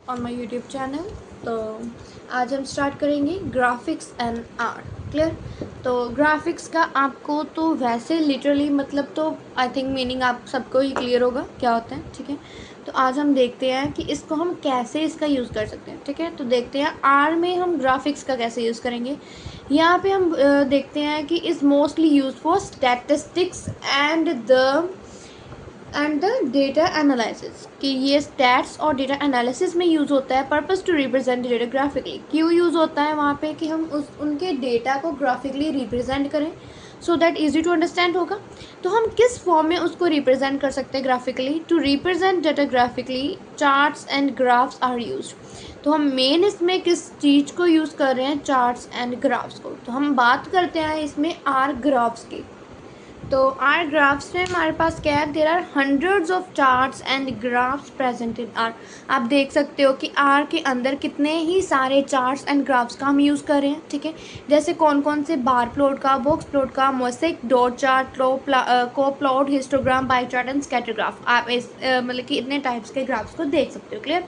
on my YouTube channel। तो आज हम स्टार्ट करेंगे ग्राफिक्स एंड आर्ट। क्लियर? तो ग्राफिक्स का आपको तो वैसे लिटरली मतलब तो आई थिंक मीनिंग आप सबको ही क्लियर होगा क्या होता है। ठीक है, तो आज हम देखते हैं कि इसको हम कैसे इसका यूज़ कर सकते हैं। ठीक है, तो देखते हैं आर में हम ग्राफिक्स का कैसे यूज़ करेंगे। यहाँ पे हम देखते हैं कि is mostly use for statistics and the data analysis, कि ये स्टैट्स और डेटा एनालिसिस में यूज़ होता है। Purpose to represent data graphically, क्यों यूज़ होता है वहाँ पे कि हम उनके डेटा को ग्राफिकली रिप्रेजेंट करें so that easy to understand होगा। तो हम किस फॉर्म में उसको रिप्रेजेंट कर सकते हैं graphically? To represent data graphically charts and graphs are use. तो हम मेन इसमें किस चीज़ को यूज़ कर रहे हैं? चार्ट्स एंड ग्राफ्स को। तो हम बात करते हैं इसमें आर ग्राफ्स की। तो आर ग्राफ्स में हमारे पास क्या है? There are hundreds of charts and graphs present in R. आप देख सकते हो कि आर के अंदर कितने ही सारे चार्ट्स एंड ग्राफ्स का हम यूज़ कर रहे हैं। ठीक है, जैसे कौन कौन से? बार प्लॉट का, बॉक्स प्लॉट का, मोसेक, डॉट चार्ट, को plot, histogram, by chart and scatter graph. आप इस मतलब कि इतने टाइप्स के ग्राफ्स को देख सकते हो। क्लियर?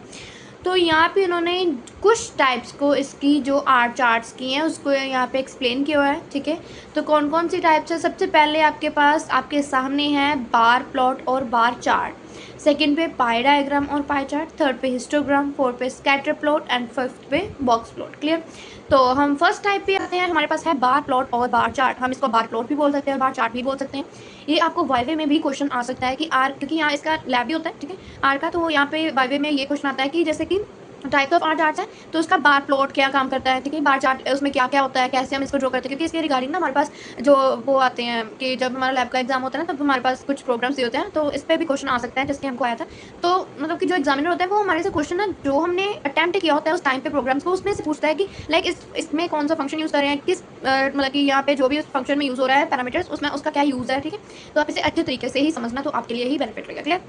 तो यहाँ पे उन्होंने कुछ टाइप्स को इसकी जो आर चार्ट्स की हैं उसको यहाँ पे एक्सप्लेन किया हुआ है। ठीक है, तो कौन कौन सी टाइप्स है? सबसे पहले आपके पास आपके सामने है बार प्लॉट और बार चार्ट, सेकंड पे पाई डायग्राम और पाई चार्ट, थर्ड पे हिस्टोग्राम, फोर्थ पे स्कैटर प्लॉट एंड फिफ्थ पे बॉक्स प्लॉट। क्लियर? तो हम फर्स्ट टाइप पे आते हैं। हमारे पास है बार प्लॉट और बार चार्ट। हम इसको बार प्लॉट भी बोल सकते हैं और बार चार्ट भी बोल सकते हैं। ये आपको वाईवे में भी क्वेश्चन आ सकता है कि आर, क्योंकि यहाँ इसका लैब भी होता है। ठीक है, आर का, तो यहाँ पे वाईवे में ये क्वेश्चन आता है कि जैसे कि टाइप ऑफ आर चार्ट्स है तो उसका बार प्लॉट क्या काम करता है। ठीक है, बार चार्ट उसमें क्या क्या होता है, कैसे हम इसको ड्रॉ करते हैं, क्योंकि इसके रिगार्डिंग ना हमारे पास जो वो आते हैं कि जब हमारा लैब का एग्जाम होता है ना तब हमारे पास कुछ प्रोग्राम्स भी होते हैं, तो इस पर भी क्वेश्चन आ सकता है जिसके हमको आया था। तो मतलब कि जो एग्जामिनर होता है वो हमारे से क्वेश्चन ना जो हमने अटैम्प्ट किया होता है उस टाइम पे प्रोग्राम्स को, उसमें से पूछता है कि लाइक इसमें कौन सा फंक्शन यूज़ कर रहे हैं, किस मतलब कि यहाँ पे जो भी उस फंक्शन में यूज़ हो रहा है पैरामीटर्स, उसमें उसका क्या यूज़ है। ठीक है, तो आप इसे अच्छे तरीके से ही समझना तो आपके लिए ही बेनिफिट रहेगा। क्लियर?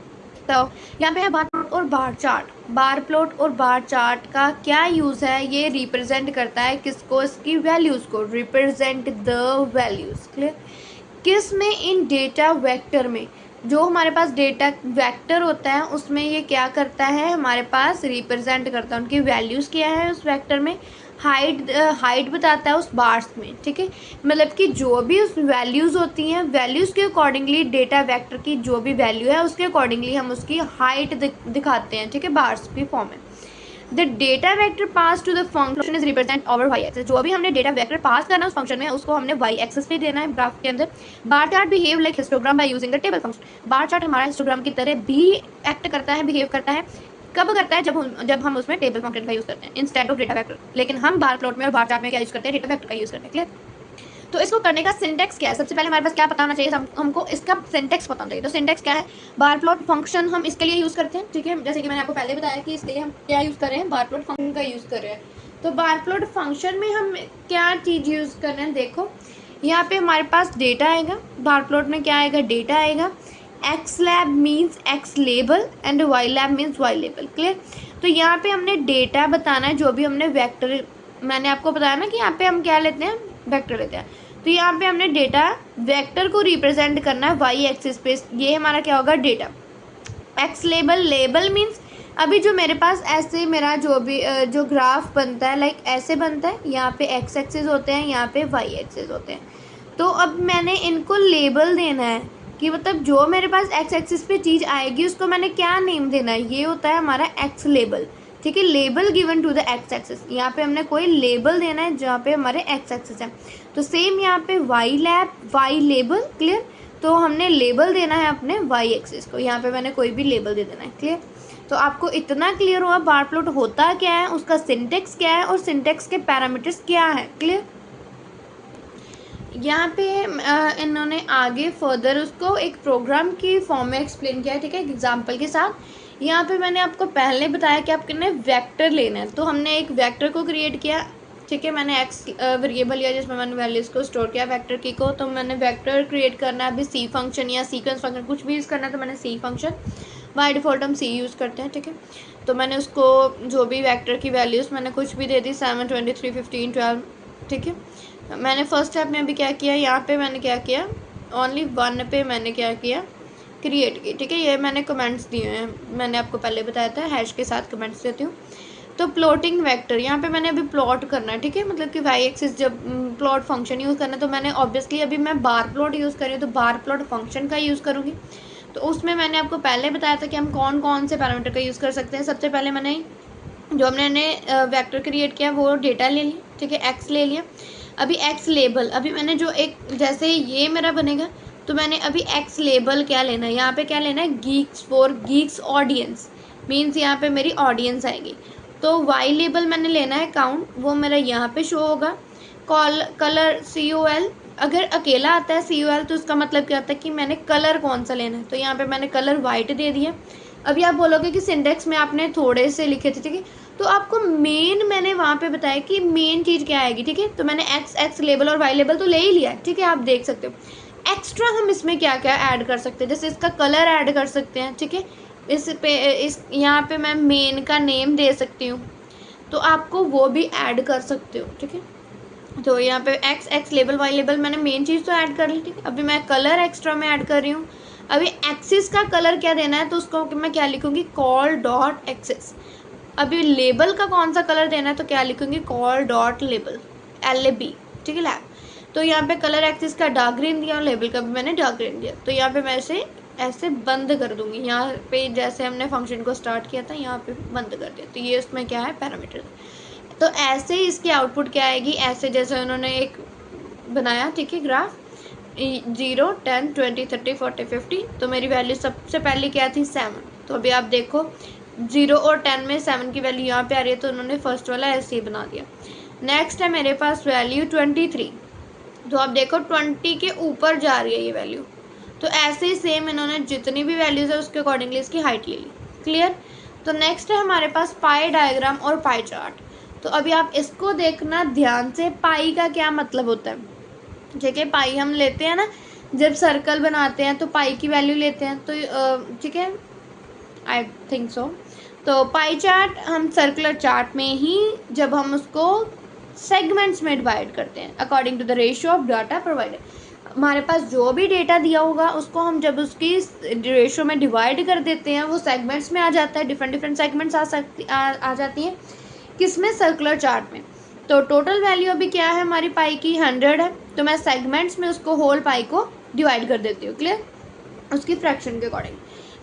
तो यहाँ पे है बार प्लॉट और बार चार्ट। बार प्लॉट और बार चार्ट का क्या यूज़ है? ये रिप्रेजेंट करता है किसको? इसकी वैल्यूज़ को, रिप्रेजेंट द वैल्यूज़। क्लियर? किस में? इन डेटा वेक्टर में। जो हमारे पास डेटा वेक्टर होता है उसमें ये क्या करता है? हमारे पास रिप्रेजेंट करता है उनकी वैल्यूज़ क्या है उस वेक्टर में। हाइट बताता है उस बार्स में। ठीक है, मतलब कि जो भी उस वैल्यूज़ होती हैं, वैल्यूज़ के अकॉर्डिंगली डेटा वेक्टर की जो भी वैल्यू है उसके अकॉर्डिंगली हम उसकी हाइट दिखाते हैं। ठीक है, बार्स की फॉर्म में। The data vector pass to the function is represent over Y axis. जो भी हमने डेटा वेक्टर पास करना है उस फंक्शन में उसको हमने वाई एक्सिस पे देना है ग्राफ के अंदर। Bar chart behave like histogram by using the table function. Bar chart हमारा हिस्टोग्राम की तरह भी एक्ट करता है, बिहेव करता है। कब करता है? जब हम उसमें टेबल फंक्शन का यूज़ करते हैं इंस्टेड ऑफ डेटा वेक्टर। लेकिन हम बार प्लॉट में और बार चार्ट में क्या यूज़ करते हैं? डेटा वेक्टर का यूज़ करते हैं। क्लियर? तो इसको करने का सिंटेक्स क्या है? सबसे पहले हमारे पास क्या पता होना चाहिए? हमको इसका सिंटेक्स पता होना चाहिए। तो सिंटेक्स क्या है? बार प्लॉट फंक्शन हम इसके लिए यूज़ करते हैं। ठीक है, जैसे कि मैंने आपको पहले बताया कि इसके लिए हम क्या यूज़ कर रहे हैं? बार प्लॉट फंक्शन का यूज़ कर रहे हैं। तो बार प्लॉट फंक्शन में हम क्या चीज़ यूज़ कर रहे हैं? देखो यहाँ पे हमारे पास डेटा आएगा। बार प्लॉट में क्या आएगा? डेटा आएगा। X lab means X label and Y lab means Y label. Clear? तो यहाँ पे हमने डेटा बताना है, जो भी हमने वेक्टर, मैंने आपको बताया ना कि यहाँ पे हम क्या लेते हैं? वेक्टर लेते हैं। तो यहाँ पे हमने डेटा वेक्टर को रिप्रेजेंट करना है वाई एक्सिस पे। ये हमारा क्या होगा? Data. X label, label means अभी जो मेरे पास ऐसे मेरा जो भी जो ग्राफ बनता है लाइक ऐसे बनता है, यहाँ पे एक्स एक्सिस होते हैं, यहाँ पे वाई एक्सिस होते हैं। तो अब मैंने इनको लेबल देना है कि मतलब जो मेरे पास एक्स एक्सिस पे चीज़ आएगी उसको मैंने क्या नेम देना है? ये होता है हमारा एक्स लेबल। ठीक है, label given to the X axis. यहाँ पे हमने कोई लेबल देना है जहाँ पे हमारे एक्स एक्सिस है। तो सेम यहाँ पे Y lab, Y label. Clear? तो हमने लेबल देना है अपने वाई एक्सिस को, यहाँ पे मैंने कोई भी लेबल दे देना है। क्लियर? तो आपको इतना क्लियर हुआ बार प्लॉट होता क्या है, उसका सिंटेक्स क्या है और सिंटेक्स के पैरामीटर्स क्या है। क्लियर? यहाँ पे इन्होंने आगे फर्दर उसको एक प्रोग्राम की फॉर्म में एक्सप्लेन किया है। ठीक है, एग्जाम्पल के साथ। यहाँ पे मैंने आपको पहले बताया कि आपने वेक्टर लेना है, तो हमने एक वेक्टर को क्रिएट किया। ठीक है, मैंने एक्स वेरिएबल लिया जिसमें मैंने वैल्यूज़ को स्टोर किया वेक्टर की को। तो मैंने वेक्टर क्रिएट करना है अभी सी फंक्शन या सीक्वेंस फंक्शन कुछ भी यूज़ करना है, तो मैंने सी फंक्शन, बाय डिफ़ॉल्ट हम सी यूज़ करते हैं। ठीक है, तो मैंने उसको जो भी वेक्टर की वैल्यूज़ मैंने कुछ भी दे दी, 7, 23, 15, 12। ठीक है, मैंने फर्स्ट स्टेप में अभी क्या किया? यहाँ पे मैंने क्या किया? ओनली 1 पे मैंने क्या किया? क्रिएट की, ठीक है। ये मैंने कमेंट्स दिए हैं, मैंने आपको पहले बताया था हैश के साथ कमेंट्स देती हूँ। तो प्लॉटिंग वेक्टर, यहाँ पे मैंने अभी प्लॉट करना है, ठीक है, मतलब कि वाई एक्सिस जब प्लॉट फंक्शन यूज़ करना है तो मैंने ऑब्वियसली अभी मैं बार प्लॉट यूज़ कर रही हूँ तो बार प्लॉट फंक्शन का यूज़ करूँगी। तो उसमें मैंने आपको पहले बताया था कि हम कौन कौन से पैरामीटर का यूज़ कर सकते हैं। सबसे पहले मैंने जो हमने वेक्टर क्रिएट किया वो डेटा ले लिया, ठीक है, एक्स ले लिया। अभी एक्स लेबल, अभी मैंने जो एक जैसे ये मेरा बनेगा तो मैंने अभी एक्स लेबल क्या लेना है, यहाँ पे क्या लेना है, Geeks for Geeks audience, means यहाँ पे मेरी ऑडियंस आएगी। तो वाई लेबल मैंने लेना है काउंट, वो मेरा यहाँ पे शो होगा। कलर COL, अगर अकेला आता है COL तो उसका मतलब क्या होता है कि मैंने कलर कौन सा लेना है, तो यहाँ पे मैंने कलर वाइट दे दिया। अभी आप बोलोगे कि सिंटेक्स में आपने थोड़े से लिखे थे, ठीक है, तो आपको मेन मैंने वहाँ पे बताया कि मेन चीज़ क्या आएगी, ठीक है। तो मैंने एक्स लेबल और वाई लेबल तो ले ही लिया, ठीक है, आप देख सकते हो। एक्स्ट्रा हम इसमें क्या क्या ऐड कर सकते हैं, जैसे इसका कलर ऐड कर सकते हैं, ठीक है, इस यहाँ पे मैं मेन का नेम दे सकती हूँ, तो आपको वो भी ऐड कर सकते हो, ठीक है। तो यहाँ पे एक्स लेबल वाई लेबल मैंने मेन चीज़ तो ऐड कर ली, ठीक है। अभी मैं कलर एक्स्ट्रा में ऐड कर रही हूँ। अभी एक्सिस का कलर क्या देना है तो उसको मैं क्या लिखूँगी, कॉल डॉट एक्सिस। अभी लेबल का कौन सा कलर देना है तो क्या लिखूँगी, कॉल डॉट लेबल, LAB, ठीक है, लैब। तो यहाँ पे कलर एक्सिस का डार्क ग्रीन दिया और लेबल का भी मैंने डार्क ग्रीन दिया। तो यहाँ पे मैं ऐसे बंद कर दूँगी, यहाँ पे जैसे हमने फंक्शन को स्टार्ट किया था यहाँ पे बंद कर दिया। तो ये उसमें क्या है, पैरामीटर। तो ऐसे ही इसकी आउटपुट क्या आएगी, ऐसे जैसे उन्होंने एक बनाया, ठीक है, ग्राफ 0, 10, 20, 30, 40, 50। तो मेरी वैल्यू सबसे पहले क्या थी, 7। तो अभी आप देखो 0 और 10 में 7 की वैल्यू यहाँ पे आ रही है, तो उन्होंने फर्स्ट वाला ऐसे ही बना दिया। नेक्स्ट है मेरे पास वैल्यू 23। तो आप देखो 20 के ऊपर जा रही है ये वैल्यू। तो ऐसे ही सेम इन्होंने जितनी भी वैल्यूज़ है उसके अकॉर्डिंगली इसकी हाइट ले ली। क्लियर। तो नेक्स्ट है हमारे पास पाई डायग्राम और पाई चार्ट। तो अभी आप इसको देखना ध्यान से, पाई का क्या मतलब होता है, ठीक है। पाई हम लेते हैं ना, जब सर्कल बनाते हैं तो पाई की वैल्यू लेते हैं, तो ठीक है, आई थिंक सो। तो पाई चार्ट हम सर्कुलर चार्ट में ही जब हम उसको सेगमेंट्स में डिवाइड करते हैं according to the ratio of data provided, हमारे पास जो भी डेटा दिया होगा उसको हम जब उसकी रेशियो में डिवाइड कर देते हैं वो सेगमेंट्स में आ जाता है। डिफरेंट सेगमेंट्स आ जाती हैं, किसमें, सर्कुलर चार्ट में। तो टोटल वैल्यू अभी क्या है हमारी पाई की, 100 है। तो मैं सेगमेंट्स में उसको होल पाई को डिवाइड कर देती हूँ, क्लियर, उसकी फ्रैक्शन के अकॉर्डिंग।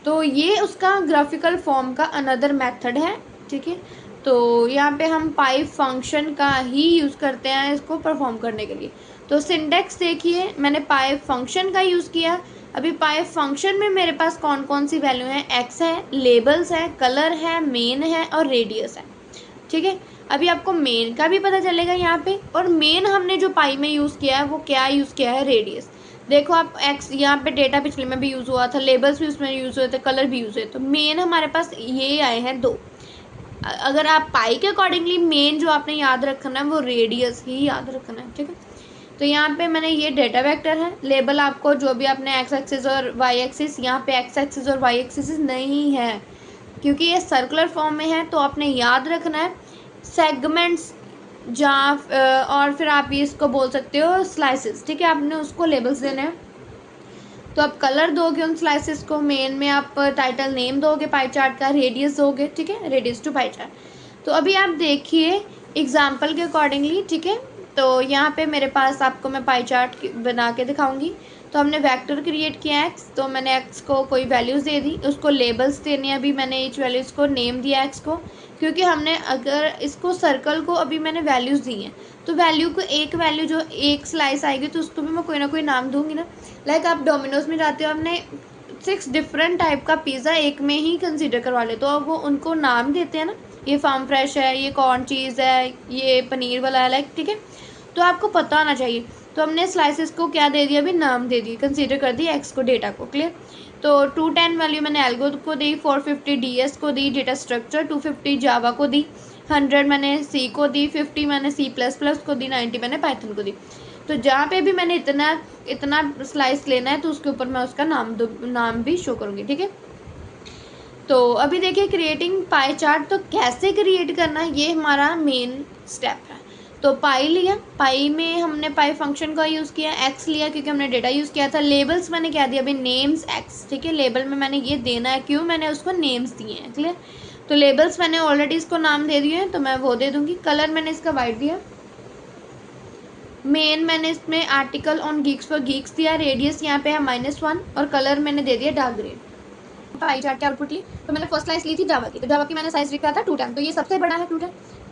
तो ये उसका ग्राफिकल फॉर्म का अनदर मेथड है, ठीक है। तो यहाँ पे हम पाई फंक्शन का ही यूज़ करते हैं इसको परफॉर्म करने के लिए। तो सिंटेक्स देखिए, मैंने पाई फंक्शन का यूज़ किया। अभी पाई फंक्शन में मेरे पास कौन कौन सी वैल्यू है, एक्स है, लेबल्स है, कलर है, मेन है और रेडियस है, ठीक है। अभी आपको मेन का भी पता चलेगा यहाँ पे, और मेन हमने जो पाई में यूज़ किया है वो क्या यूज़ किया है, रेडियस। देखो आप एक्स यहाँ पे डेटा पिछले में भी यूज़ हुआ था, लेबल्स भी उसमें यूज़ हुए थे, कलर भी यूज़ हुए, तो मेन हमारे पास ये आए हैं 2। अगर आप पाई के अकॉर्डिंगली मेन जो आपने याद रखना है वो रेडियस ही याद रखना है, ठीक है। तो यहाँ पे मैंने ये डेटा वेक्टर है, लेबल आपको जो भी आपने एक्स एक्सिस और वाई एक्सिस, यहाँ पे एक्स एक्सिस और वाई एक्सिस नहीं है क्योंकि ये सर्कुलर फॉर्म में है, तो आपने याद रखना है सेगमेंट्स जहाँ, और फिर आप ये इसको बोल सकते हो स्लाइसेस, ठीक है, आपने उसको लेबल्स देने हैं। तो आप कलर दोगे उन स्लाइसेस को, मेन में आप टाइटल नेम दोगे पाई चार्ट का, रेडियस दोगे, ठीक है, रेडियस टू पाई चार्ट। तो अभी आप देखिए एग्जाम्पल के अकॉर्डिंगली, ठीक है। तो यहाँ पे मेरे पास आपको मैं पाई चार्ट बना के दिखाऊंगी। तो हमने वेक्टर क्रिएट किया एक्स, तो मैंने एक्स को कोई वैल्यूज़ दे दी, उसको लेबल्स देने, अभी मैंने ईच वैल्यूज़ को नेम दिया एक्स को, क्योंकि हमने अगर इसको सर्कल को अभी मैंने वैल्यूज़ दी हैं तो वैल्यू को एक वैल्यू जो एक स्लाइस आएगी तो उसको भी मैं कोई ना कोई नाम दूंगी ना। लाइक आप डोमिनोज में जाते हो, आपने 6 डिफरेंट टाइप का पिज़्ज़ा एक में ही कंसीडर करवा ले, तो अब वो उनको नाम देते हैं ना, ये फार्म फ्रेश है, ये कॉर्न चीज़ है, ये पनीर वाला है, लाइक, ठीक है। तो आपको पता होना चाहिए। तो हमने स्लाइसेस को क्या दे दिया, अभी नाम दे दिए, कंसीडर कर दी एक्स को, डेटा को, क्लियर। तो 210 वैल्यू मैंने एल्गो को दी, 450 DS को दी, डेटा स्ट्रक्चर 250 जावा को दी, 100 मैंने सी को दी, 50 मैंने C++ को दी, 90 मैंने पाइथन को दी। तो जहाँ पे भी मैंने इतना स्लाइस लेना है तो उसके ऊपर मैं उसका नाम भी शो करूँगी, ठीक है। तो अभी देखिए क्रिएटिंग पाई चार्ट, तो कैसे क्रिएट करना है ये हमारा मेन स्टेप है। तो पाई लिया, पाई में हमने पाई फंक्शन का यूज़ किया, एक्स लिया क्योंकि हमने डेटा यूज़ किया था। लेबल्स मैंने क्या दिया अभी, नेम्स एक्स, ठीक है। लेबल में मैंने ये देना है, क्यों, मैंने उसको नेम्स दिए हैं, क्लियर। तो लेबल्स मैंने ऑलरेडी इसको नाम दे दिए हैं तो मैं वो दे दूँगी। कलर मैंने इसका वाइट दिया। मेन मैंने इसमें article on Geeks for Geeks दिया। रेडियस यहाँ पे है -1 और कलर मैंने दे दिया डार्क ग्रीन। पाई चार्ट की आउटपुट ली तो मैंने फर्स्ट स्लाइस ली थी जावा की, तो जावा की मैंने साइज लिखा था 210, तो ये सबसे बड़ा है 210,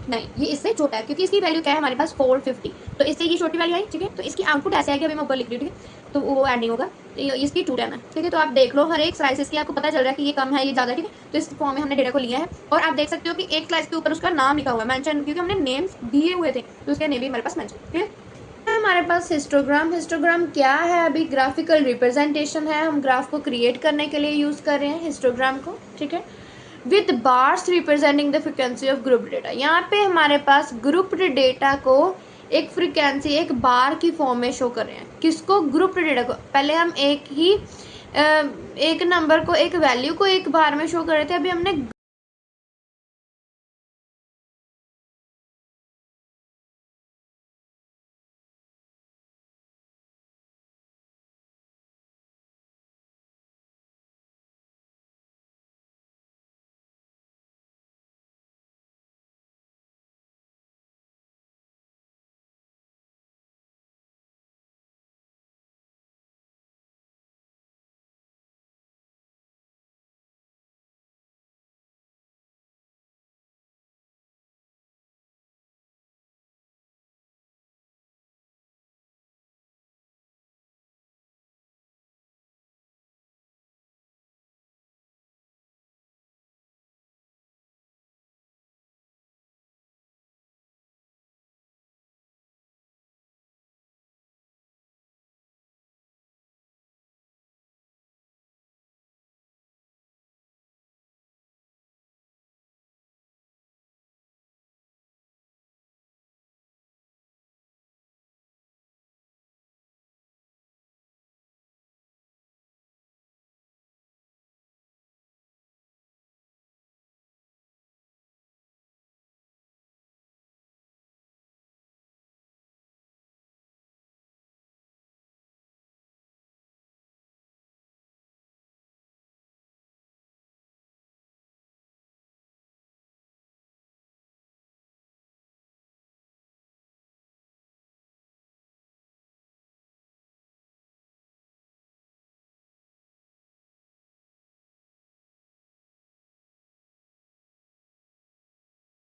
नहीं ये इससे छोटा है क्योंकि इसकी वैल्यू क्या है हमारे पास 450, तो इससे ये छोटी वैल्यू आई, ठीक है। तो इसकी आउटपुट ऐसे आएगी, अभी मैं ऊपर लिख रही हूँ, ठीक है, तो वो एंडिंग होगा, तो इसकी 210 है, ठीक है। तो आप देख लो हर एक स्लाइसेस की आपको पता चल रहा है कि ये कम है ये ज़्यादा, ठीक है। तो इस फॉर्म में हमने डेटा को लिया है और आप देख सकते हो कि एक स्लाइस के ऊपर उसका नाम लिखा हुआ है मेंशन, क्योंकि हमने नेम्स दिए हुए थे तो उसका नेम भी हमारे पास मेंशन, ठीक है। हमारे पास हिस्टोग्राम। हिस्टोग्राम क्या है, अभी ग्राफिकल रिप्रेजेंटेशन है, हम ग्राफ को क्रिएट करने के लिए यूज़ कर रहे हैं हिस्टोग्राम को, ठीक है। With bars representing the frequency of group data, यहाँ पे हमारे पास ग्रुप डेटा को एक फ्रिक्वेंसी एक बार की फॉर्म में शो कर रहे हैं। किसको, ग्रुप डेटा को। पहले हम एक नंबर को, एक वैल्यू को एक बार में शो कर रहे थे, अभी हमने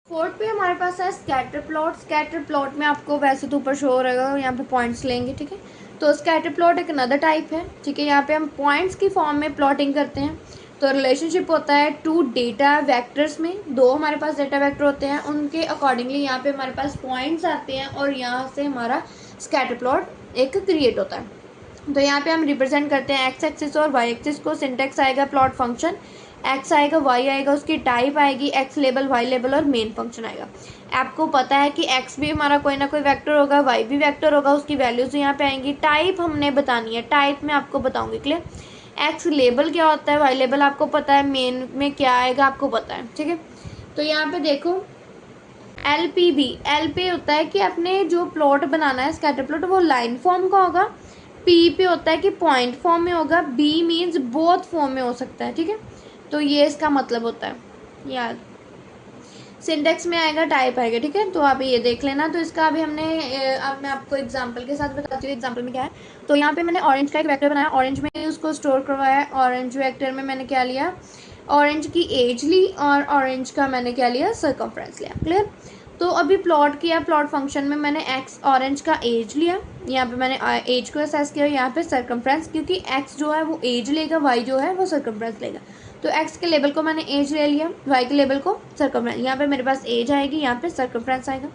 फोर्थ पे हमारे पास है स्कैटर प्लॉट। स्कैटर प्लॉट में आपको वैसे तो ऊपर शो हो रहेगा, यहाँ पे पॉइंट्स लेंगे, ठीक है। तो स्कैटर प्लॉट एक अनदर टाइप है, ठीक है। यहाँ पे हम पॉइंट्स की फॉर्म में प्लॉटिंग करते हैं। तो रिलेशनशिप होता है टू डेटा वेक्टर्स में, दो हमारे पास डेटा वेक्टर होते हैं, उनके अकॉर्डिंगली यहाँ पे हमारे पास पॉइंट्स आते हैं और यहाँ से हमारा स्कैटर प्लॉट एक क्रिएट होता है। तो यहाँ पे हम रिप्रेजेंट करते हैं एक्स एक्सिस और वाई एक्सिस को। सिंटेक्स आएगा प्लॉट फंक्शन, एक्स आएगा, वाई आएगा, उसकी टाइप आएगी एक्स लेबल, वाई लेबल और मेन फंक्शन आएगा। आपको पता है कि एक्स भी हमारा कोई ना कोई वेक्टर होगा, वाई भी वेक्टर होगा, उसकी वैल्यूज यहाँ पे आएंगी। टाइप हमने बतानी है, टाइप में आपको बताऊंगी, क्लियर। एक्स लेबल क्या होता है, वाई लेबल आपको पता है, मेन में क्या आएगा आपको पता है, ठीक है। तो यहाँ पे देखो LP LP होता है कि आपने जो प्लॉट बनाना है स्कैटर प्लॉट वो लाइन फॉर्म का होगा। P पे होता है कि पॉइंट फॉर्म में होगा। B मीन्स बोथ फॉर्म में हो सकता है, ठीक है। तो ये इसका मतलब होता है यार। सिंटेक्स में आएगा, टाइप आएगा, ठीक है। तो आप ये देख लेना। तो इसका अभी हमने अब मैं आपको एग्जांपल के साथ बताती हूँ। एग्जांपल में क्या है, तो यहाँ पे मैंने ऑरेंज का एक वेक्टर बनाया, ऑरेंज में उसको स्टोर करवाया। ऑरेंज वेक्टर में मैंने क्या लिया, ऑरेंज की एज ली और ऑरेंज का मैंने क्या लिया, सर्कमफ्रेंस लिया, क्लियर। तो अभी प्लॉट किया, प्लॉट फंक्शन में मैंने एक्स ऑरेंज का एज लिया, यहाँ पे मैंने एज को असेस किया, यहाँ पे सर्कमफ्रेंस, क्योंकि एक्स जो है वो एज लेगा, वाई जो है वो सर्कमफ्रेंस लेगा। तो एक्स के लेवल को मैंने एज ले लिया, वाई के लेवल को सर्कमफ्रेंस। यहाँ पे मेरे पास एज आएगी, यहाँ पे सर्कमफ्रेंस आएगा।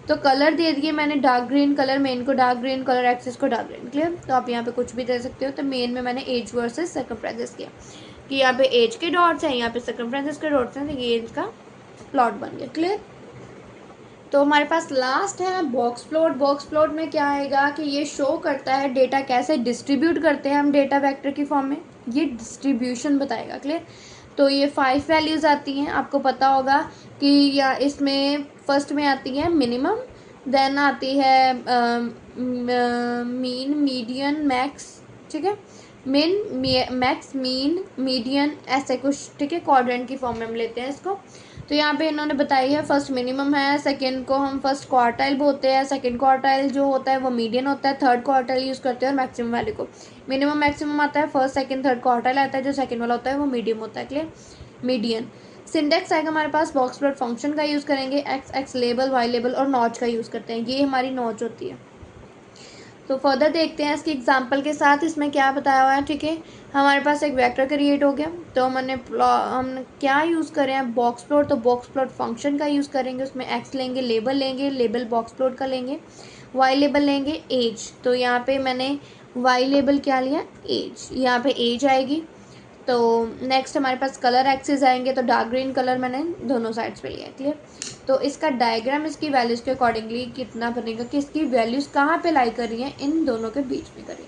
तो कलर दे दिए मैंने डार्क ग्रीन कलर, मेन को डार्क ग्रीन कलर, एक्सिस को डार्क ग्रीन, क्लियर। तो आप यहाँ पे कुछ भी दे सकते हो। तो मेन में मैंने एज वर्सेस सर्कमफ्रेंसेस किया कि यहाँ पे एज के डॉट्स हैं, यहाँ पे सर्कमफ्रेंसेस के डॉट्स हैं, तो ये इनका प्लॉट बन गया, क्लियर। तो हमारे पास लास्ट है बॉक्स प्लॉट। बॉक्स प्लॉट में क्या आएगा कि ये शो करता है डेटा कैसे डिस्ट्रीब्यूट करते हैं हम डेटा वेक्टर की फॉर्म में, ये डिस्ट्रीब्यूशन बताएगा, क्लियर। तो ये 5 वैल्यूज़ आती हैं, आपको पता होगा कि या इसमें फर्स्ट में आती है मिनिमम, देन आती है मीन, मीडियन, मैक्स, ठीक है, मीन, मैक्स, मीन, मीडियन, ऐसे कुछ, ठीक है, क्वाड्रेंट की फॉर्म में हम लेते हैं इसको। तो यहाँ पे इन्होंने बताई है फर्स्ट मिनिमम है, सेकंड को हम फर्स्ट क्वार्टाइल बोलते हैं, सेकंड क्वार्टाइल जो होता है वो मीडियन होता है, थर्ड क्वार्टाइल यूज़ करते हैं और मैक्सिमम वैल्यू को। मिनिमम मैक्सिमम आता है फर्स्ट सेकंड थर्ड क्वार्टाइल आता है, जो सेकंड वाला होता है वो मीडियम होता है, क्लियर, मीडियन। सिंटेक्स आएगा हमारे पास, बॉक्स प्लॉट फंक्शन का यूज़ करेंगे, X X label, Y label और नॉच का यूज़ करते हैं, ये हमारी नॉच होती है। तो फर्दर देखते हैं इसकी एग्जांपल के साथ इसमें क्या बताया हुआ है, ठीक है। हमारे पास एक वेक्टर क्रिएट हो गया, तो हम क्या यूज़ करें, बॉक्स प्लॉट, तो बॉक्स प्लॉट फंक्शन का यूज़ करेंगे, उसमें एक्स लेंगे, लेबल बॉक्स प्लॉट का लेंगे, वाई लेबल लेंगे एज, तो यहाँ पे मैंने वाई लेबल क्या लिया, एज, यहाँ पे एज आएगी। तो नेक्स्ट हमारे पास कलर एक्सेस आएंगे, तो डार्क ग्रीन कलर मैंने दोनों साइड्स पे लिया है, क्लियर। तो इसका डायग्राम इसकी वैल्यूज़ के अकॉर्डिंगली कितना बनेगा कि इसकी वैल्यूज़ कहाँ पे लाई कर रही हैं, इन दोनों के बीच में करिए,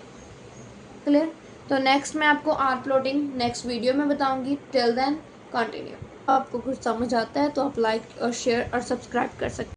क्लियर। तो नेक्स्ट मैं आपको आर प्लॉटिंग नेक्स्ट वीडियो में बताऊंगी, टिल देन कंटिन्यू। आपको कुछ समझ आता है तो आप लाइक और शेयर और सब्सक्राइब कर सकते हैं।